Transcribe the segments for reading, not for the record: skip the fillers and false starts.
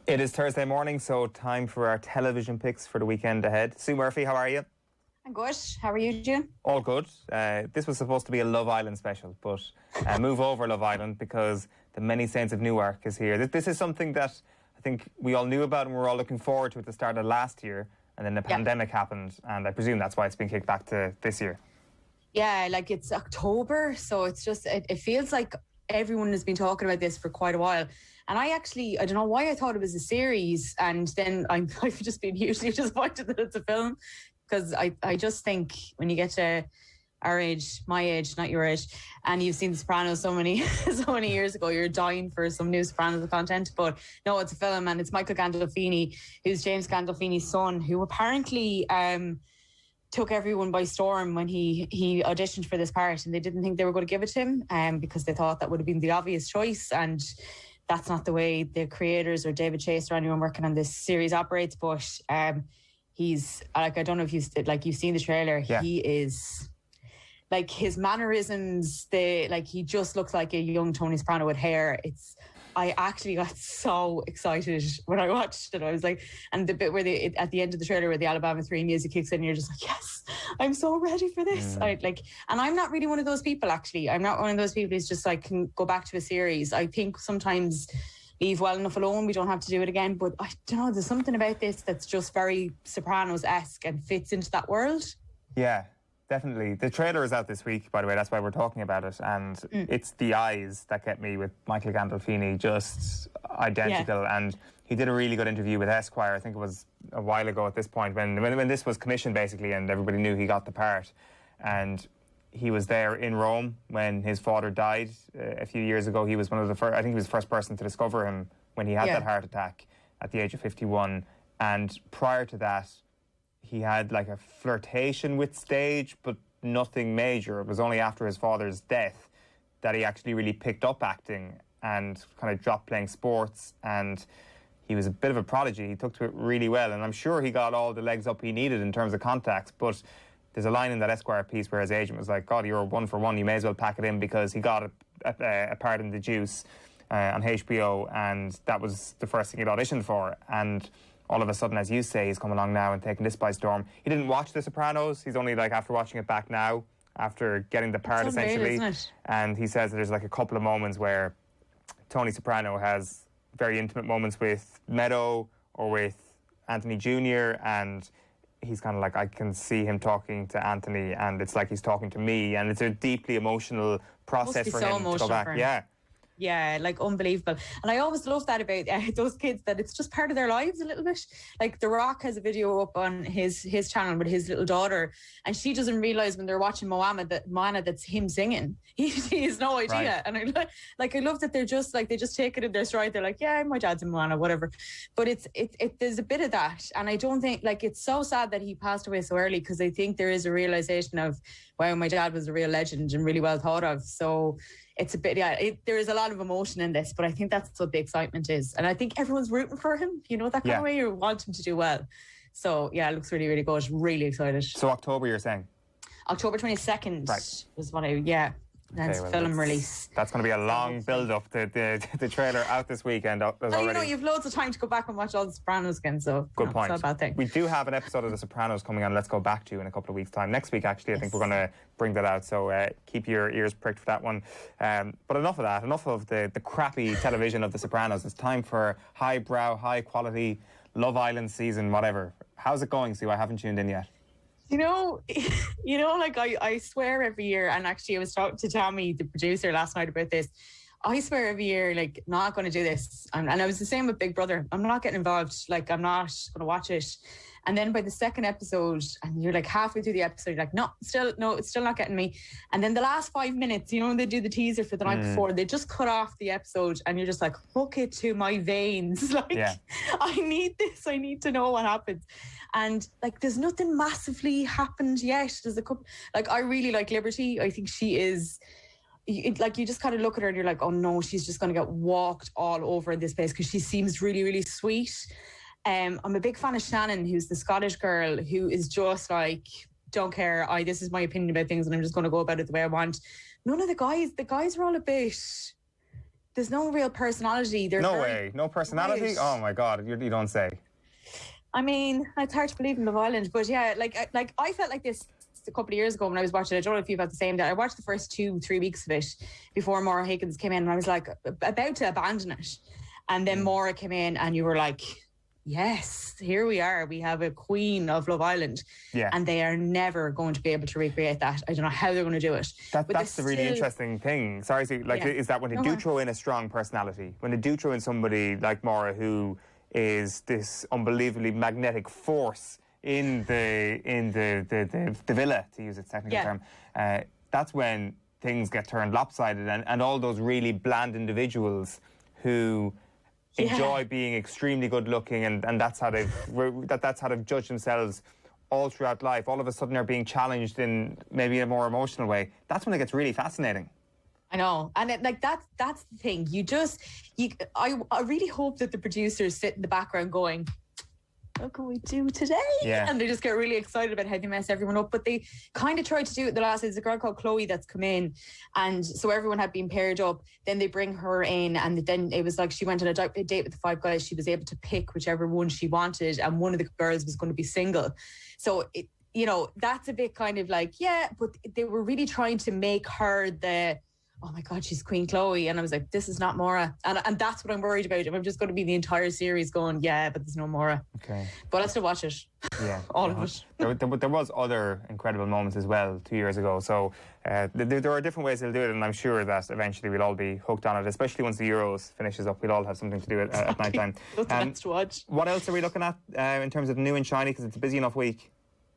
It is Thursday morning, so time for our television picks for the weekend ahead. Sue Murphy, how are you? I'm good. How are you, June? All good. This was supposed to be a Love Island special, but move over Love Island because the Many Saints of Newark is here. This is something that I think we all knew about and we were all looking forward to at the start of last year, and then the pandemic happened, and I presume that's why it's been kicked back to this year. Yeah, like it's October, so it's just, it feels like everyone has been talking about this for quite a while. And I don't know why I thought it was a series, and then I've just been hugely disappointed that it's a film, because I just think when you get to our age, my age, not your age, and you've seen The Sopranos so many years ago, you're dying for some new Sopranos content. But no, it's a film, and it's Michael Gandolfini, who's James Gandolfini's son, who apparently took everyone by storm when he auditioned for this part, and they didn't think they were going to give it to him because they thought that would have been the obvious choice, and that's not the way the creators or David Chase or anyone working on this series operates. But he's like, I don't know if you've seen the trailer. Yeah. He is like, his mannerisms, he just looks like a young Tony Soprano with hair. I actually got so excited when I watched it. I was like, and the bit where at the end of the trailer where the Alabama 3 music kicks in, you're just like, yes, I'm so ready for this. And I'm not really one of those people, actually. I'm not one of those people who's just like, can go back to a series. I think sometimes leave well enough alone. We don't have to do it again. But I don't know, there's something about this that's just very Sopranos-esque and fits into that world. Yeah. Definitely. The trailer is out this week, by the way. That's why we're talking about it. And it's the eyes that get me with Michael Gandolfini, just identical. Yeah. And he did a really good interview with Esquire. I think it was a while ago at this point when this was commissioned, basically, and everybody knew he got the part. And he was there in Rome when his father died a few years ago. He was one of the first, I think he was the first person to discover him when he had that heart attack at the age of 51. And prior to that, he had like a flirtation with stage, but nothing major. It was only after his father's death that he actually really picked up acting and kind of dropped playing sports. And he was a bit of a prodigy. He took to it really well. And I'm sure he got all the legs up he needed in terms of contacts. But there's a line in that Esquire piece where his agent was like, God, you're 1 for 1. You may as well pack it in, because he got a part in The Juice on HBO. And that was the first thing he'd auditioned for. And all of a sudden, as you say, he's come along now and taken this by storm. He didn't watch The Sopranos. He's only like after watching it back now, after getting the part, essentially. Isn't it? And he says that there's like a couple of moments where Tony Soprano has very intimate moments with Meadow or with Anthony Jr. And he's kind of like, I can see him talking to Anthony, and it's like he's talking to me. And it's a deeply emotional process for him to go back. Yeah. Yeah, like unbelievable. And I always love that about those kids, that it's just part of their lives a little bit. Like The Rock has a video up on his channel with his little daughter, and she doesn't realise when they're watching Moana that's him singing. He has no idea. Right. And I love that they're just like, they just take it in their stride. They're like, yeah, my dad's in Moana, whatever. But there's a bit of that. And I don't think, like, it's so sad that he passed away so early, because I think there is a realisation of, wow, my dad was a real legend and really well thought of. So it's a bit, there is a lot of emotion in this, but I think that's what the excitement is. And I think everyone's rooting for him, that kind of way. You want him to do well. So, yeah, it looks really, really good. Really excited. So October, you're saying? October 22nd was what that's film release. That's going to be a long build-up. The trailer out this weekend. You've loads of time to go back and watch all The Sopranos again, so good point. It's not a bad thing. We do have an episode of The Sopranos coming on. Let's go back to in a couple of weeks' time. Next week, actually, I think we're going to bring that out. So keep your ears pricked for that one. But enough of that. Enough of the crappy television of The Sopranos. It's time for highbrow, high-quality Love Island season, whatever. How's it going, Sue? I haven't tuned in yet. Like I swear every year, and actually I was talking to Tommy, the producer, last night about this. I swear every year, like, not going to do this. And I was the same with Big Brother. I'm not getting involved. Like, I'm not going to watch it. And then by the second episode, and you're like halfway through the episode, you're like, no, it's still not getting me. And then the last 5 minutes, when they do the teaser for the night before, they just cut off the episode, and you're just like, hook it to my veins. Like, I need this. I need to know what happens. And like, there's nothing massively happened yet. There's a couple, like, I really like Liberty. I think she is, like, you just kind of look at her and you're like, oh no, she's just going to get walked all over in this place, because she seems really, really sweet. I'm a big fan of Shannon, who's the Scottish girl, who is just like, don't care. This is my opinion about things, and I'm just going to go about it the way I want. None of the guys are all a bit there's no real personality. No way. No personality? Oh my God, you don't say. I mean, it's hard to believe in Love Island, but yeah, like I felt like this a couple of years ago when I was watching it. I don't know if you've had the same day. I watched the first 2-3 weeks of it before Maura Higgins came in, and I was like about to abandon it. And then Maura came in, and you were like, yes, here we are. We have a queen of Love Island. Yeah. And they are never going to be able to recreate that. I don't know how they're going to do it. That's the really interesting thing. Sorry, is that when they do throw in a strong personality, when they do throw in somebody like Maura who is this unbelievably magnetic force in the villa, to use its technical term, that's when things get turned lopsided, and all those really bland individuals who enjoy being extremely good looking, and that's how they've judged themselves all throughout life. All of a sudden they're being challenged in maybe a more emotional way. That's when it gets really fascinating. I know, and that's the thing. I really hope that the producers sit in the background going, what can we do today? Yeah. And they just get really excited about how they mess everyone up. But they kind of tried to do it the last. There's a girl called Chloe that's come in, and so everyone had been paired up. Then they bring her in, and then it was like she went on a date with the 5 guys. She was able to pick whichever one she wanted, and one of the girls was going to be single. So that's a bit kind of like, but they were really trying to make her oh my God, she's Queen Chloe. And I was like, this is not Maura. And that's what I'm worried about. I'm just going to be the entire series going, but there's no Maura. Okay. But I still watch it. Yeah. All of it. There was other incredible moments as well 2 years ago. So there are different ways they'll do it. And I'm sure that eventually we'll all be hooked on it, especially once the Euros finishes up. We'll all have something to do at night time. That's to watch. What else are we looking at in terms of new and shiny? Because it's a busy enough week.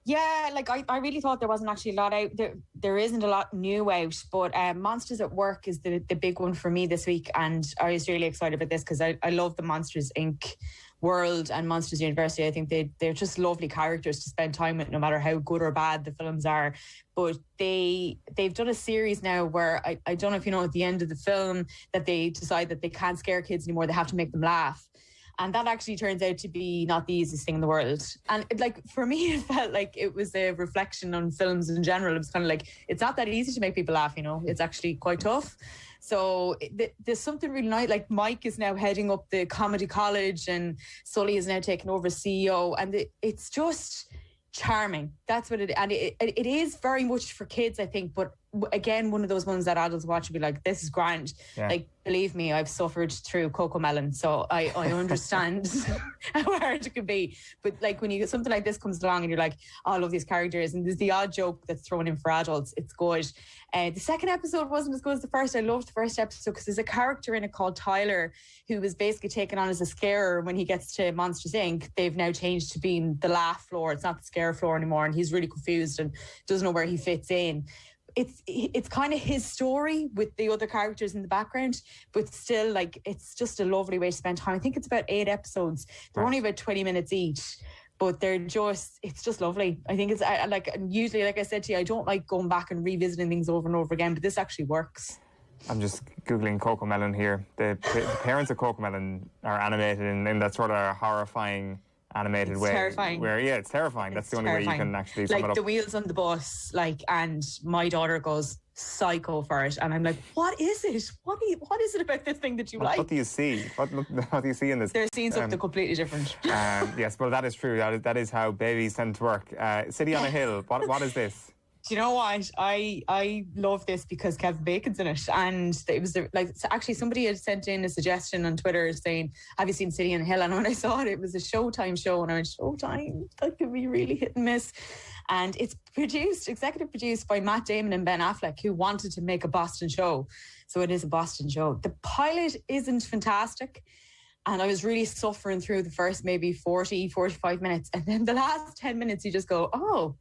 Yeah, like I really thought there wasn't actually a lot out. There isn't a lot new out, but Monsters at Work is the big one for me this week, and I was really excited about this because I love the Monsters Inc. world and Monsters University. I think they're just lovely characters to spend time with, no matter how good or bad the films are. But they've done a series now where I don't know if you know, at the end of the film that they decide that they can't scare kids anymore. They have to make them laugh. And that actually turns out to be not the easiest thing in the world. And for me, it felt like it was a reflection on films in general. It was kind of like, it's not that easy to make people laugh, it's actually quite tough. So there's something really nice. Like Mike is now heading up the comedy college, and Sully is now taking over as CEO. And it's just charming. That's what it is very much for kids, I think. But again, one of those ones that adults watch and be like, this is grand. Yeah. Like, believe me, I've suffered through Coco Melon, so I understand how hard it can be. But like when something like this comes along and you're like, oh, I love these characters, and there's the odd joke that's thrown in for adults, it's good. The second episode wasn't as good as the first. I loved the first episode because there's a character in it called Tyler who was basically taken on as a scarer when he gets to Monsters Inc. They've now changed to being the laugh floor. It's not the scare floor anymore, and he's really confused and doesn't know where he fits in. It's kind of his story with the other characters in the background, but still, like, it's just a lovely way to spend time. I think it's about 8 episodes. They're only about 20 minutes each, but it's just lovely. I think it's usually, like I said to you, I don't like going back and revisiting things over and over again, but this actually works. I'm just Googling Coco Melon here. The parents of Coco Melon are animated in that sort of horrifying animated way. Terrifying. It's terrifying. That's the only way you can actually sum it up. Like the wheels on the bus, and my daughter goes psycho for it, and I'm like, what is it? What is it about this thing that you like? What do you see? What do you see in this? They're seeing something completely different. Yes, well, that is true. That is how babies tend to work. City on a Hill. What is this? Do you know what? I love this because Kevin Bacon's in it, and it was actually somebody had sent in a suggestion on Twitter saying, "Have you seen City on a Hill?" And when I saw it, it was a Showtime show, and I went, "Showtime? That could be really hit and miss." And it's executive produced by Matt Damon and Ben Affleck, who wanted to make a Boston show, so it is a Boston show. The pilot isn't fantastic, and I was really suffering through the first maybe 45 minutes, and then the last 10 minutes you just go, oh,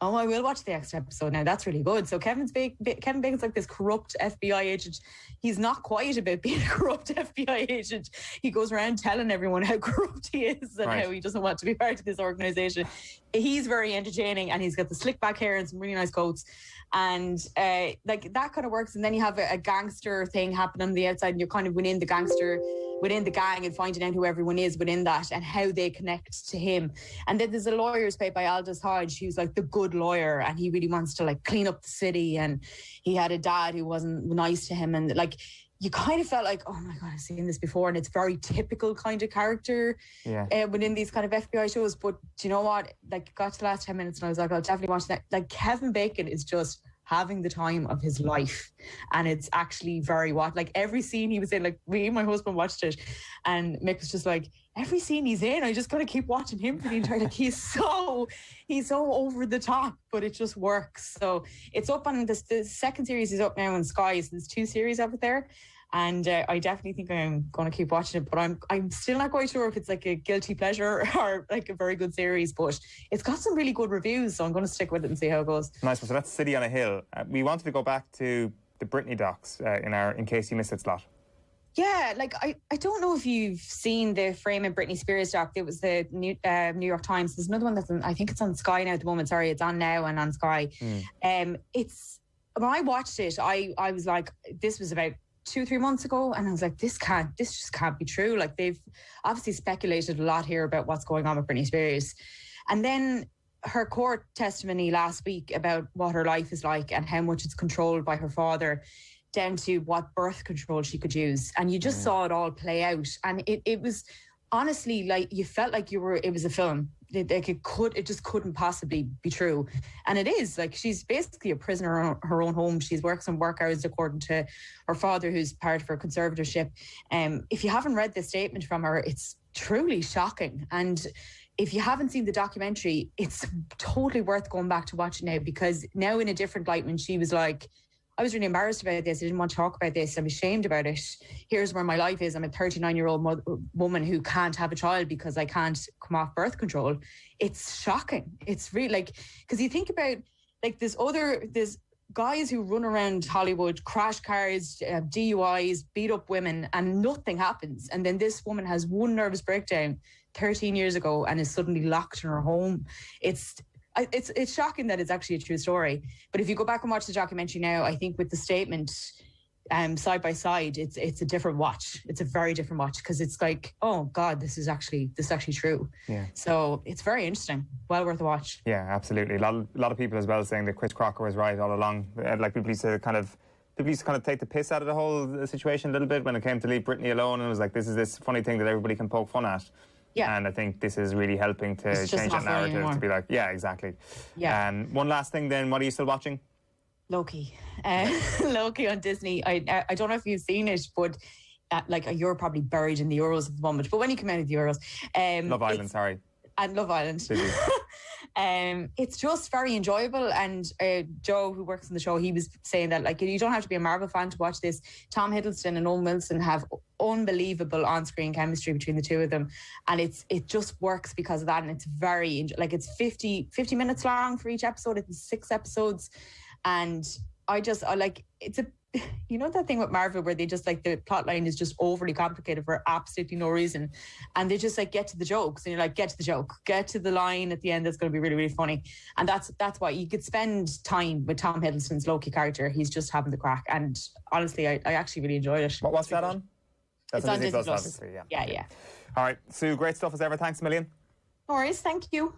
I will watch the next episode now. That's really good. So Kevin Bacon's like this corrupt FBI agent. He's not quiet about being a corrupt FBI agent. He goes around telling everyone how corrupt he is and how he doesn't want to be part of this organisation. He's very entertaining, and he's got the slick back hair and some really nice coats. And that kind of works. And then you have a gangster thing happening on the outside, and you're kind of within the gang and finding out who everyone is within that and how they connect to him. And then there's a lawyer who's played by Aldous Hodge, who's like the good lawyer, and he really wants to clean up the city, and he had a dad who wasn't nice to him, and you kind of felt like, oh my God, I've seen this before. And it's very typical kind of character within these kind of FBI shows. But do you know what? Like, it got to the last 10 minutes and I was like, I'll definitely watch that. Like, Kevin Bacon is just having the time of his life. And it's actually very like every scene he was in, like me and my husband watched it. And Mick was just like, every scene he's in, I just got to keep watching him for the entire, like he's so over the top, but it just works. So it's up on the second series is up now on Sky. So there's 2 series of it there. And I definitely think I'm going to keep watching it, but I'm still not quite sure if it's like a guilty pleasure or like a very good series, but it's got some really good reviews, so I'm going to stick with it and see how it goes. Nice. So that's City on a Hill. We wanted to go back to the Britney docs in case you missed it slot. Yeah, like I don't know if you've seen the Frame and Britney Spears doc. It was the New York Times. There's another one that's I think it's on Sky now at the moment. Sorry, it's on now and on Sky. It's when I watched it, I was like, this was about 2-3 months ago, and I was like, this just can't be true. Like, they've obviously speculated a lot here about what's going on with Britney Spears. And then her court testimony last week about what her life is like and how much it's controlled by her father, down to what birth control she could use. And you just saw it all play out. And it was honestly like, you felt like it was a film. It just couldn't possibly be true. And it is. Like, she's basically a prisoner in her own home. She's worked some work hours according to her father, who's part of her conservatorship. If you haven't read the statement from her, it's truly shocking. And if you haven't seen the documentary, it's totally worth going back to watch it now, because now in a different light, when she was like, I was really embarrassed about this. I didn't want to talk about this. I'm ashamed about it. Here's where my life is. I'm a 39-year-old woman who can't have a child because I can't come off birth control. It's shocking. It's really like, because you think about like there's guys who run around Hollywood, crash cars, DUIs, beat up women, and nothing happens. And then this woman has one nervous breakdown 13 years ago and is suddenly locked in her home. It's shocking that it's actually a true story. But if you go back and watch the documentary now, I think with the statement side by side, it's a different watch. It's a very different watch, because it's like, oh God, this is actually true. Yeah. So it's very interesting. Well worth a watch. Yeah, absolutely. A lot of people as well saying that Chris Crocker was right all along. Like, people used to kind of take the piss out of the whole situation a little bit when it came to leave Britney alone, and it was like, this is this funny thing that everybody can poke fun at. Yeah. And I think this is really helping to change that narrative to be like, yeah, exactly. Yeah. One last thing then, what are you still watching? Loki. Loki on Disney. I don't know if you've seen it, but like, you're probably buried in the Euros at the moment. But when you come out of the Euros... Love Island, sorry. And Love Island. It's just very enjoyable. And Joe, who works on the show, he was saying that, like, you don't have to be a Marvel fan to watch this. Tom Hiddleston and Owen Wilson have unbelievable on-screen chemistry between the two of them, and it just works because of that. And it's very, like, it's 50 minutes long for each episode. It's 6 episodes, and I like, it's a, you know, that thing with Marvel where they just, like, the plot line is just overly complicated for absolutely no reason, and they just, like, get to the jokes, and you're like, get to the joke, get to the line at the end that's going to be really, really funny. And that's why you could spend time with Tom Hiddleston's Loki character. He's just having the crack, and honestly, I actually really enjoyed it. What's that on? That's on Disney Plus. Obviously, yeah. Yeah. All right, Sue, great stuff as ever. Thanks a million. No worries, thank you.